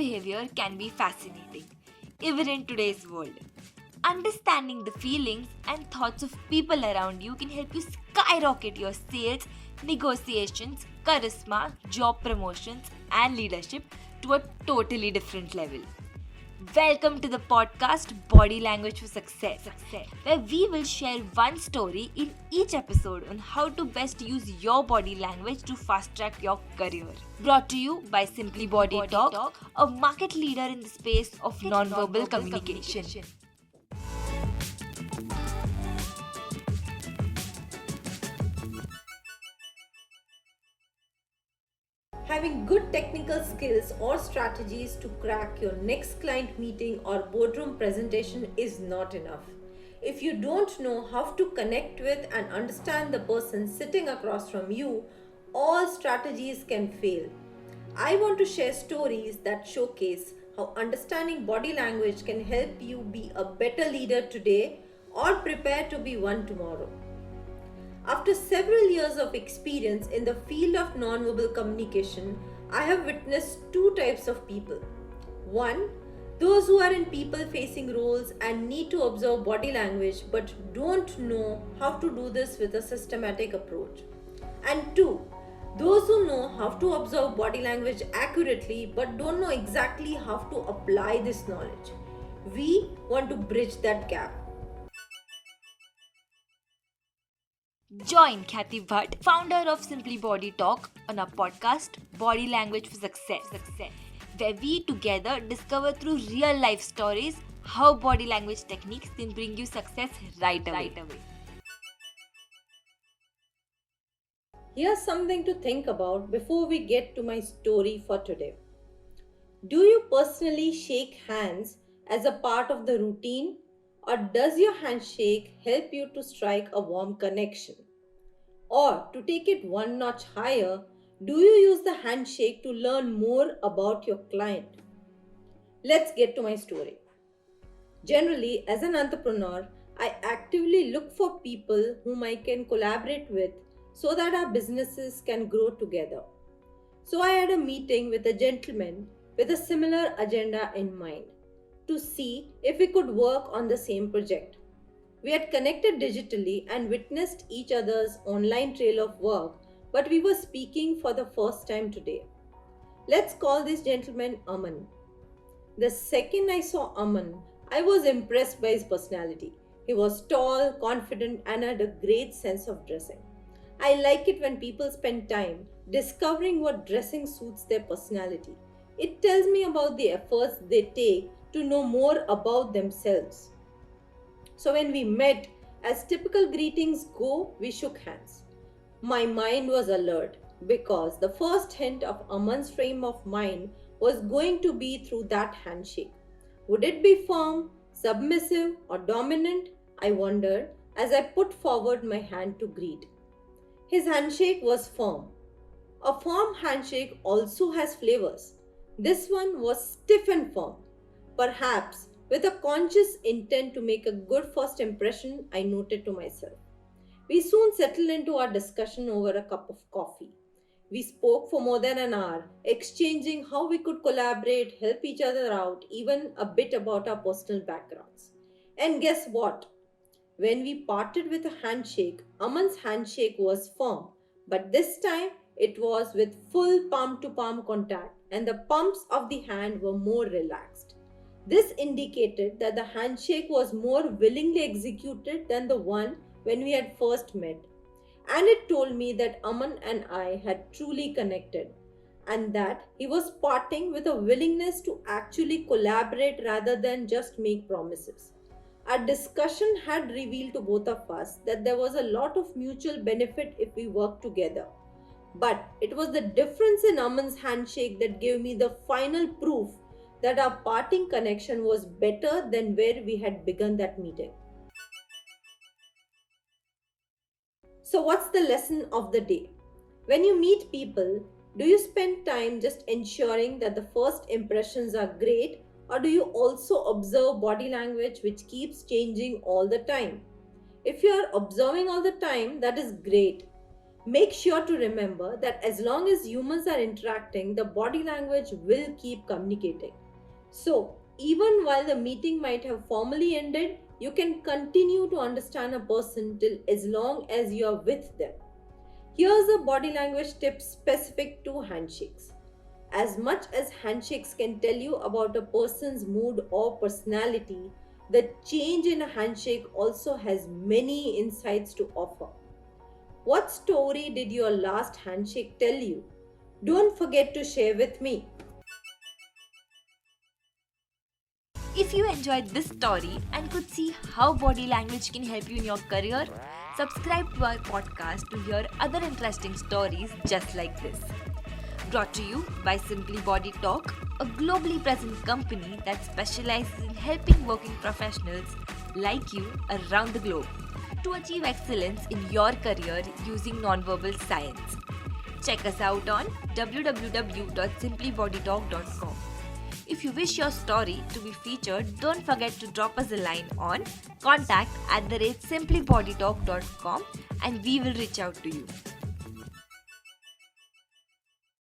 behavior can be fascinating, even in today's world. Understanding the feelings and thoughts of people around you can help you skyrocket your sales, negotiations, charisma, job promotions, and leadership to a totally different level. Welcome to the podcast Body Language for Success, where we will share one story in each episode on how to best use your body language to fast track your career. Brought to you by Simply Body Talk, a market leader in the space of nonverbal communication. Having good technical skills or strategies to crack your next client meeting or boardroom presentation is not enough. If you don't know how to connect with and understand the person sitting across from you, all strategies can fail. I want to share stories that showcase how understanding body language can help you be a better leader today or prepare to be one tomorrow. After several years of experience in the field of nonverbal communication, I have witnessed two types of people. One, those who are in people-facing roles and need to observe body language but don't know how to do this with a systematic approach. And two, those who know how to observe body language accurately but don't know exactly how to apply this knowledge. We want to bridge that gap. Join Khyati Bhatt, founder of Simply Body Talk, on our podcast Body Language for Success, where we together discover through real life stories how body language techniques can bring you success right away. Here's something to think about before we get to my story for today. Do you personally shake hands as a part of the routine, or does your handshake help you to strike a warm connection? Or to take it one notch higher, do you use the handshake to learn more about your client? Let's get to my story. Generally, as an entrepreneur, I actively look for people whom I can collaborate with so that our businesses can grow together. So I had a meeting with a gentleman with a similar agenda in mind to see if we could work on the same project. We had connected digitally and witnessed each other's online trail of work, but we were speaking for the first time today. Let's call this gentleman Aman. The second I saw Aman, I was impressed by his personality. He was tall, confident, and had a great sense of dressing. I like it when people spend time discovering what dressing suits their personality. It tells me about the efforts they take to know more about themselves. So when we met, as typical greetings go, we shook hands. My mind was alert because the first hint of Aman's frame of mind was going to be through that handshake. Would it be firm, submissive, or dominant? I wondered as I put forward my hand to greet. His handshake was firm. A firm handshake also has flavors. This one was stiff and firm. Perhaps with a conscious intent to make a good first impression, I noted to myself. We soon settled into our discussion over a cup of coffee. We spoke for more than an hour, exchanging how we could collaborate, help each other out, even a bit about our personal backgrounds. And guess what? When we parted with a handshake, Aman's handshake was firm, but this time it was with full palm-to-palm contact, and the palms of the hand were more relaxed. This indicated that the handshake was more willingly executed than the one when we had first met. And it told me that Aman and I had truly connected, and that he was parting with a willingness to actually collaborate rather than just make promises. Our discussion had revealed to both of us that there was a lot of mutual benefit if we worked together. But it was the difference in Aman's handshake that gave me the final proof that our parting connection was better than where we had begun that meeting. So what's the lesson of the day? When you meet people, do you spend time just ensuring that the first impressions are great, or do you also observe body language which keeps changing all the time? If you are observing all the time, that is great. Make sure to remember that as long as humans are interacting, the body language will keep communicating. So, even while the meeting might have formally ended, you can continue to understand a person till as long as you are with them. Here's a body language tip specific to handshakes. As much as handshakes can tell you about a person's mood or personality, the change in a handshake also has many insights to offer. What story did your last handshake tell you? Don't forget to share with me. If you enjoyed this story and could see how body language can help you in your career, subscribe to our podcast to hear other interesting stories just like this. Brought to you by Simply Body Talk, a globally present company that specializes in helping working professionals like you around the globe to achieve excellence in your career using nonverbal science. Check us out on www.simplybodytalk.com. If you wish your story to be featured, don't forget to drop us a line on contact@simplybodytalk.com and we will reach out to you.